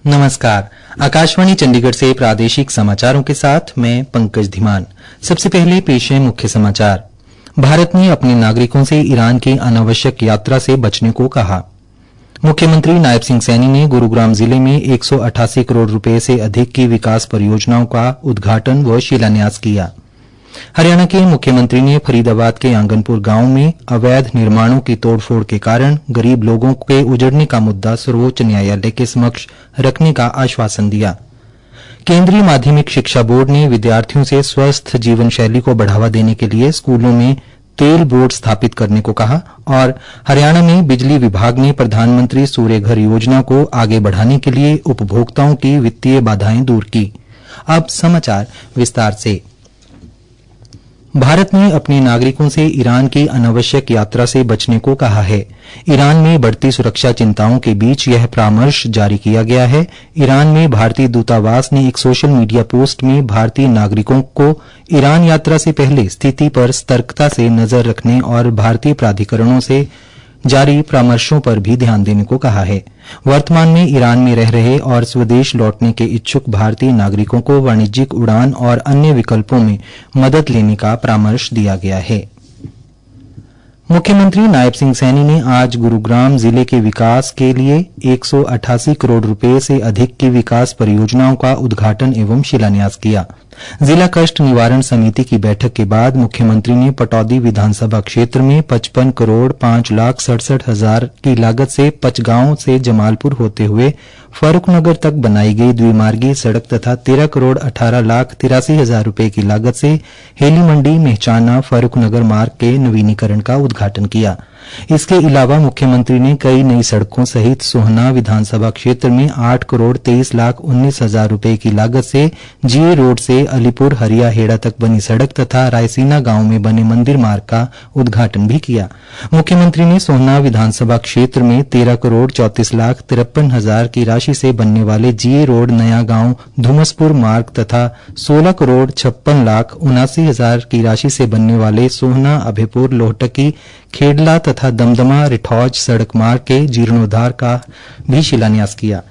नमस्कार। आकाशवाणी चंडीगढ़ से प्रादेशिक समाचारों के साथ मैं पंकज धीमान। सबसे पहले पेश है मुख्य समाचार। भारत ने अपने नागरिकों से ईरान की अनावश्यक यात्रा से बचने को कहा। मुख्यमंत्री नायब सिंह सैनी ने गुरुग्राम जिले में 188 करोड़ रुपए से अधिक की विकास परियोजनाओं का उद्घाटन व शिलान्यास किया। हरियाणा के मुख्यमंत्री ने फरीदाबाद के आंगनपुर गांव में अवैध निर्माणों की तोड़फोड़ के कारण गरीब लोगों के उजड़ने का मुद्दा सर्वोच्च न्यायालय के समक्ष रखने का आश्वासन दिया। केंद्रीय माध्यमिक शिक्षा बोर्ड ने विद्यार्थियों से स्वस्थ जीवन शैली को बढ़ावा देने के लिए स्कूलों में तेल बोर्ड स्थापित करने को कहा और हरियाणा में बिजली विभाग ने प्रधानमंत्री सूर्य घर योजना को आगे बढ़ाने के लिए उपभोक्ताओं की वित्तीय बाधाएं दूर की। अब समाचार विस्तार से। भारत ने अपने नागरिकों से ईरान की अनावश्यक यात्रा से बचने को कहा है। ईरान में बढ़ती सुरक्षा चिंताओं के बीच यह परामर्श जारी किया गया है। ईरान में भारतीय दूतावास ने एक सोशल मीडिया पोस्ट में भारतीय नागरिकों को ईरान यात्रा से पहले स्थिति पर सतर्कता से नजर रखने और भारतीय प्राधिकरणों से जारी परामर्शों पर भी ध्यान देने को कहा है। वर्तमान में ईरान में रह रहे और स्वदेश लौटने के इच्छुक भारतीय नागरिकों को वाणिज्यिक उड़ान और अन्य विकल्पों में मदद लेने का परामर्श दिया गया है। मुख्यमंत्री नायब सिंह सैनी ने आज गुरुग्राम जिले के विकास के लिए 188 करोड़ रुपए से अधिक की विकास परियोजनाओं का उद्घाटन एवं शिलान्यास किया। जिला कष्ट निवारण समिति की बैठक के बाद मुख्यमंत्री ने पटौदी विधानसभा क्षेत्र में 55 करोड़ 5,67,000 की लागत से पचगांव से जमालपुर होते हुए फारूकनगर तक बनाई गई द्विमार्गी सड़क तथा 13 करोड़ 18,83,000 रुपए की लागत से हेली मंडी मेहचाना फारूकनगर मार्ग के नवीनीकरण का उद्घाटन किया। इसके अलावा मुख्यमंत्री ने कई नई सड़कों सहित सोहना विधानसभा क्षेत्र में 8 करोड़ 23,19,000 रुपए की लागत से जीए रोड से अलीपुर हरिया हेड़ा तक बनी सड़क तथा रायसीना गांव में बने मंदिर मार्ग का उद्घाटन भी किया। मुख्यमंत्री ने सोहना विधानसभा क्षेत्र में 13 करोड़ 34,53,000 की राशि से बनने वाले जीए रोड नया गांव धुमसपुर मार्ग तथा 16 करोड़ 56,79,000 की राशि से बनने वाले सोहना अभयपुर लोहटकी खेडला तथा दमदमा रिठौज सड़क मार्ग के जीर्णोद्धार का भी शिलान्यास किया।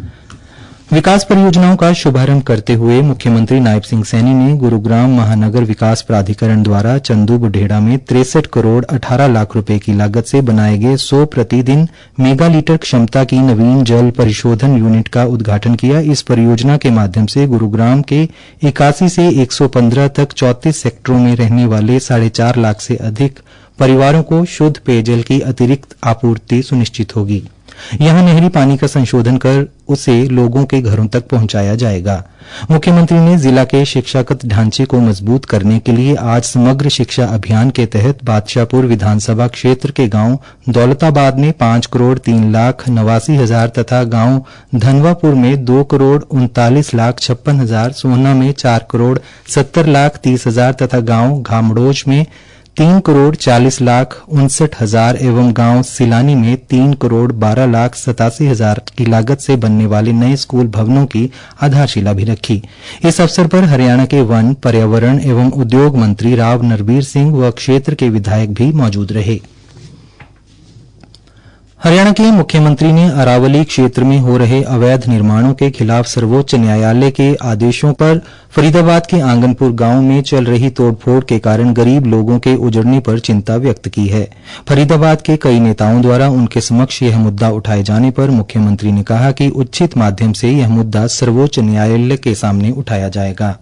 विकास परियोजनाओं का शुभारंभ करते हुए मुख्यमंत्री नायब सिंह सैनी ने गुरुग्राम महानगर विकास प्राधिकरण द्वारा चंदू बुढेड़ा में 63 करोड़ 18 लाख रुपए की लागत से बनाए गए 100 प्रतिदिन मेगा लीटर क्षमता की नवीन जल परिशोधन यूनिट का उद्घाटन किया। इस परियोजना के माध्यम से गुरुग्राम के 81 से 115 तक 34 सेक्टरों में रहने वाले 4.5 लाख से अधिक परिवारों को शुद्ध पेयजल की अतिरिक्त आपूर्ति सुनिश्चित होगी। यहां नहरी पानी का संशोधन कर उसे लोगों के घरों तक पहुंचाया जाएगा। मुख्यमंत्री ने जिला के शिक्षागत ढांचे को मजबूत करने के लिए आज समग्र शिक्षा अभियान के तहत बादशाहपुर विधानसभा क्षेत्र के गांव दौलताबाद में 5 करोड़ 3,89,000 तथा गांव धनवापुर में 2 करोड़ 39,56,000, सोहना में 4 करोड़ 70,30,000 तथा गांव घामड़ोज में 3 करोड़ 40,59,000 एवं गांव सिलानी में 3 करोड़ 12,87,000 की लागत से बनने वाले नए स्कूल भवनों की आधारशिला भी रखी। इस अवसर पर हरियाणा के वन, पर्यावरण एवं उद्योग मंत्री राव नरबीर सिंह व क्षेत्र के विधायक भी मौजूद रहे। हरियाणा के मुख्यमंत्री ने अरावली क्षेत्र में हो रहे अवैध निर्माणों के खिलाफ सर्वोच्च न्यायालय के आदेशों पर फरीदाबाद के आंगनपुर गांव में चल रही तोड़फोड़ के कारण गरीब लोगों के उजड़ने पर चिंता व्यक्त की है। फरीदाबाद के कई नेताओं द्वारा उनके समक्ष यह मुद्दा उठाए जाने पर मुख्यमंत्री ने कहा कि उचित माध्यम से यह मुद्दा सर्वोच्च न्यायालय के सामने उठाया जाएगा।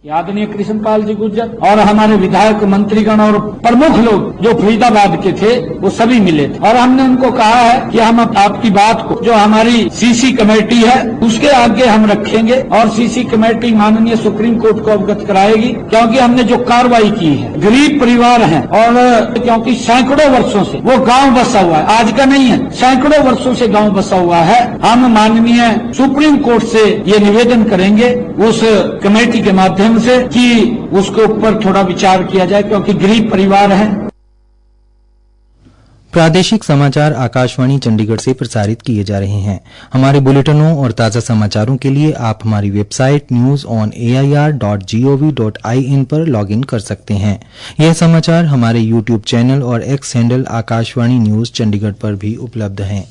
आदरणीय कृष्णपाल जी गुर्जर और हमारे विधायक मंत्रीगण और प्रमुख लोग जो फरीदाबाद के थे वो सभी मिले थे और हमने उनको कहा है कि हम आपकी बात को जो हमारी सीसी कमेटी है उसके आगे हम रखेंगे और सीसी कमेटी माननीय सुप्रीम कोर्ट को अवगत कराएगी, क्योंकि हमने जो कार्रवाई की है गरीब परिवार हैं और क्योंकि सैकड़ों वर्षों से वो गांव बसा हुआ है, आज का नहीं है, सैकड़ों वर्षों से गांव बसा हुआ है। हम माननीय सुप्रीम कोर्ट से ये निवेदन करेंगे उस कमेटी के माध्यम से कि उसके ऊपर थोड़ा विचार किया जाए, क्योंकि गरीब परिवार हैं। प्रादेशिक समाचार आकाशवाणी चंडीगढ़ से प्रसारित किए जा रहे हैं। हमारे बुलेटिनों और ताजा समाचारों के लिए आप हमारी वेबसाइट newsonair.gov.in पर लॉगिन कर सकते हैं। यह समाचार हमारे यूट्यूब चैनल और x handle Akashvani news Chandigarh पर भी उपलब्ध हैं।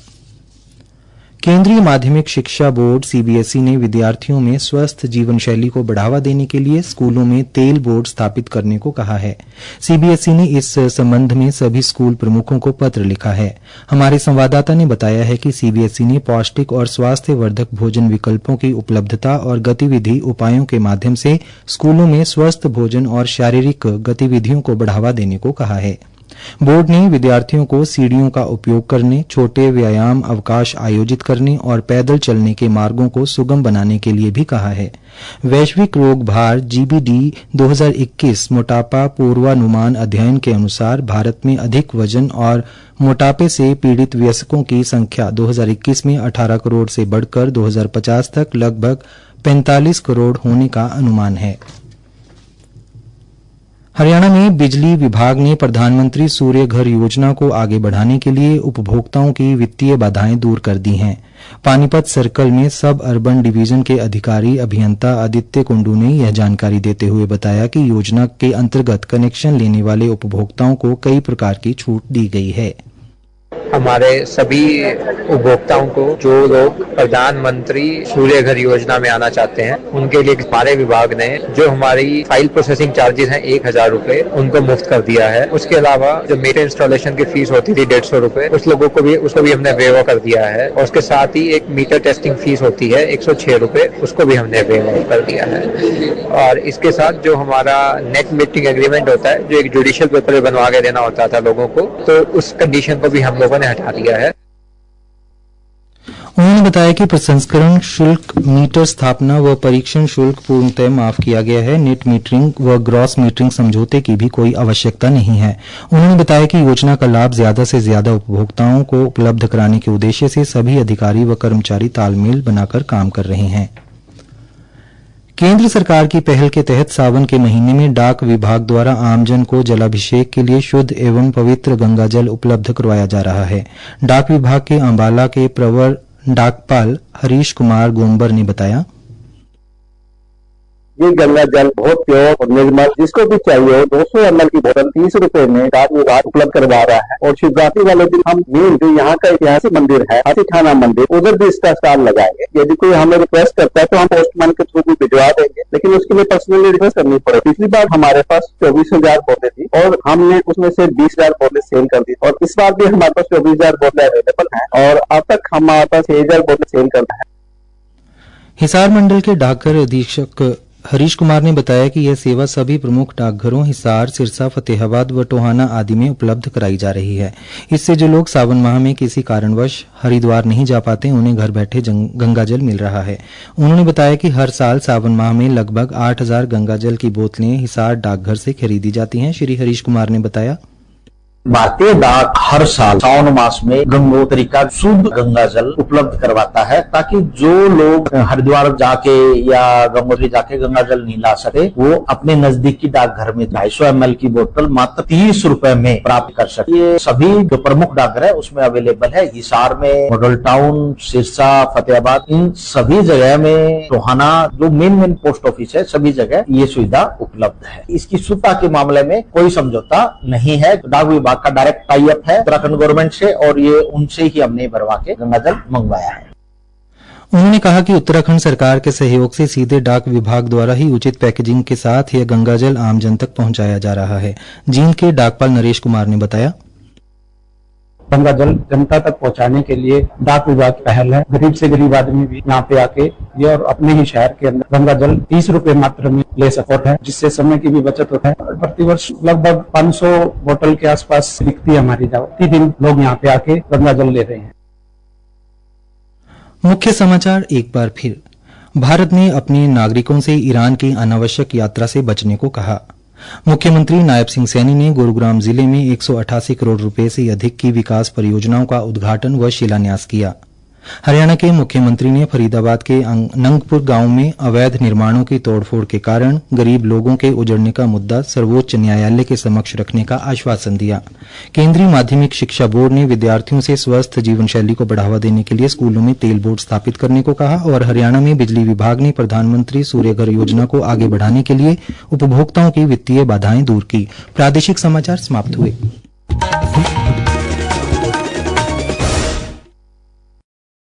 केंद्रीय माध्यमिक शिक्षा बोर्ड सीबीएसई ने विद्यार्थियों में स्वस्थ जीवन शैली को बढ़ावा देने के लिए स्कूलों में तेल बोर्ड स्थापित करने को कहा है। सीबीएसई ने इस संबंध में सभी स्कूल प्रमुखों को पत्र लिखा है। हमारे संवाददाता ने बताया है कि सीबीएसई ने पौष्टिक और स्वास्थ्यवर्धक भोजन विकल्पों की उपलब्धता और गतिविधि उपायों के माध्यम से स्कूलों में स्वस्थ भोजन और शारीरिक गतिविधियों को बढ़ावा देने को कहा है। बोर्ड ने विद्यार्थियों को सीढ़ियों का उपयोग करने, छोटे व्यायाम अवकाश आयोजित करने और पैदल चलने के मार्गों को सुगम बनाने के लिए भी कहा है। वैश्विक रोग भार जीबीडी 2021 मोटापा पूर्वानुमान अध्ययन के अनुसार भारत में अधिक वजन और मोटापे से पीड़ित वयस्कों की संख्या 2021 में 18 करोड़ से बढ़कर 2050 तक लगभग 45 करोड़ होने का अनुमान है। हरियाणा में बिजली विभाग ने प्रधानमंत्री सूर्य घर योजना को आगे बढ़ाने के लिए उपभोक्ताओं की वित्तीय बाधाएं दूर कर दी हैं। पानीपत सर्कल में सब अर्बन डिवीजन के अधिकारी अभियंता आदित्य कुंडू ने यह जानकारी देते हुए बताया कि योजना के अंतर्गत कनेक्शन लेने वाले उपभोक्ताओं को कई प्रकार की छूट दी गई है। हमारे सभी उपभोक्ताओं को जो लोग प्रधानमंत्री सूर्य घर योजना में आना चाहते हैं उनके लिए हमारे विभाग ने जो हमारी फाइल प्रोसेसिंग चार्जेस हैं 1000 रुपए उनको मुफ्त कर दिया है। उसके अलावा जो मीटर इंस्टॉलेशन की फीस होती थी 150 रुपए उस लोगों को भी उसको भी हमने वेव कर दिया है। और उसके साथ ही एक मीटर टेस्टिंग फीस होती है 106 रुपए उसको भी हमने वेव कर दिया है। और इसके साथ जो हमारा नेट मीटरिंग एग्रीमेंट होता है जो एक जुडिशियल पेपर में बनवा के देना होता था लोगों को तो उस कंडीशन को भी हम लोगों ने हटा दिया है। उन्होंने बताया कि प्रसंस्करण शुल्क, मीटर स्थापना व परीक्षण शुल्क पूर्णतः माफ किया गया है। नेट मीटरिंग व ग्रॉस मीटरिंग समझौते की भी कोई आवश्यकता नहीं है। उन्होंने बताया कि योजना का लाभ ज्यादा से ज्यादा उपभोक्ताओं को उपलब्ध कराने के उद्देश्य से सभी अधिकारी व कर्मचारी तालमेल बनाकर काम कर रहे हैं। केंद्र सरकार की पहल के तहत सावन के महीने में डाक विभाग द्वारा आमजन को जलाभिषेक के लिए शुद्ध एवं पवित्र गंगाजल उपलब्ध करवाया जा रहा है। डाक विभाग के अंबाला के प्रवर डाकपाल हरीश कुमार गोम्बर ने बताया, ये गंगा जल बहुत प्योर और निर्मल जिसको भी चाहिए 200 ml की बोतल 30 रुपए में डाक विभाग उपलब्ध करवा रहा है। और शिवरात्रि वाले दिन हम मेन जो यहाँ का ऐतिहासिक मंदिर है हाथी थाना मंदिर उधर भी इसका स्टॉल लगाएंगे। यदि कोई हमें रिक्वेस्ट करता है तो हम पोस्टमैन के थ्रू भी भिजवा देंगे, लेकिन उसके लिए पर्सनली रिक्वेस्ट करनी पड़े। पिछली बार हमारे पास 24,000 बोतलें थी और हमने उसमें से 20,000 बोतलें सेल कर दी और इस बार भी हमारे पास 24,000 बोतलें अवेलेबल है और अब तक हमारे पास 6,000 बोतलें सेल करना है। हिसार मंडल के डाकघर अधीक्षक हरीश कुमार ने बताया कि यह सेवा सभी प्रमुख डाकघरों हिसार, सिरसा, फतेहाबाद व टोहाना आदि में उपलब्ध कराई जा रही है। इससे जो लोग सावन माह में किसी कारणवश हरिद्वार नहीं जा पाते उन्हें घर बैठे गंगाजल मिल रहा है। उन्होंने बताया कि हर साल सावन माह में लगभग 8,000 गंगाजल की बोतलें हिसार डाकघर से खरीदी जाती हैं। श्री हरीश कुमार ने बताया, भारतीय डाक हर साल सावन मास में गंगोत्री का शुद्ध गंगा जल उपलब्ध करवाता है ताकि जो लोग हरिद्वार जाके या गंगोत्री जाके गंगा जल नहीं ला सके वो अपने नजदीकी डाकघर में 250 ml की बोतल मात्र 30 रुपए में प्राप्त कर सके। ये सभी जो प्रमुख डाकघर है उसमें अवेलेबल है। हिसार में, मॉडल टाउन, सिरसा, फतेहाबाद, इन सभी जगह में, टोहाना जो मेन पोस्ट ऑफिस है सभी जगह ये सुविधा उपलब्ध है। इसकी शुद्धता के मामले में कोई समझौता नहीं है। डाक विभाग का डायरेक्ट टाई अप है उत्तराखंड गवर्नमेंट से और ये उनसे ही हमने भरवा के गंगाजल मंगवाया है। उन्होंने कहा कि उत्तराखंड सरकार के सहयोग से सीधे डाक विभाग द्वारा ही उचित पैकेजिंग के साथ यह गंगाजल आमजन तक पहुंचाया जा रहा है। जींद के डाकपाल नरेश कुमार ने बताया, गंगा जल जनता तक पहुंचाने के लिए डाक विभाग की पहल है। गरीब से गरीब आदमी भी यहाँ पे आके ये और अपने ही शहर के अंदर गंगा जल 30 रुपए मात्र में ले सकते हैं, जिससे समय की भी बचत होता है। प्रतिवर्ष लगभग 500 बोतल के आसपास बिकती है हमारी जाओ। प्रतिदिन लोग यहाँ पे आके गंगा जल ले रहे हैं। मुख्य समाचार एक बार फिर। भारत ने अपने नागरिकों से ईरान की अनावश्यक यात्रा से बचने को कहा। मुख्यमंत्री नायब सिंह सैनी ने गुरुग्राम जिले में 188 करोड़ रुपए से अधिक की विकास परियोजनाओं का उद्घाटन व शिलान्यास किया। हरियाणा के मुख्यमंत्री ने फरीदाबाद के नंगपुर गांव में अवैध निर्माणों की तोड़फोड़ के कारण गरीब लोगों के उजड़ने का मुद्दा सर्वोच्च न्यायालय के समक्ष रखने का आश्वासन दिया। केंद्रीय माध्यमिक शिक्षा बोर्ड ने विद्यार्थियों से स्वस्थ जीवन शैली को बढ़ावा देने के लिए स्कूलों में तेल बोर्ड स्थापित करने को कहा और हरियाणा में बिजली विभाग ने प्रधानमंत्री सूर्य घर योजना को आगे बढ़ाने के लिए उपभोक्ताओं की वित्तीय बाधाएं दूर की। प्रादेशिक समाचार समाप्त हुए।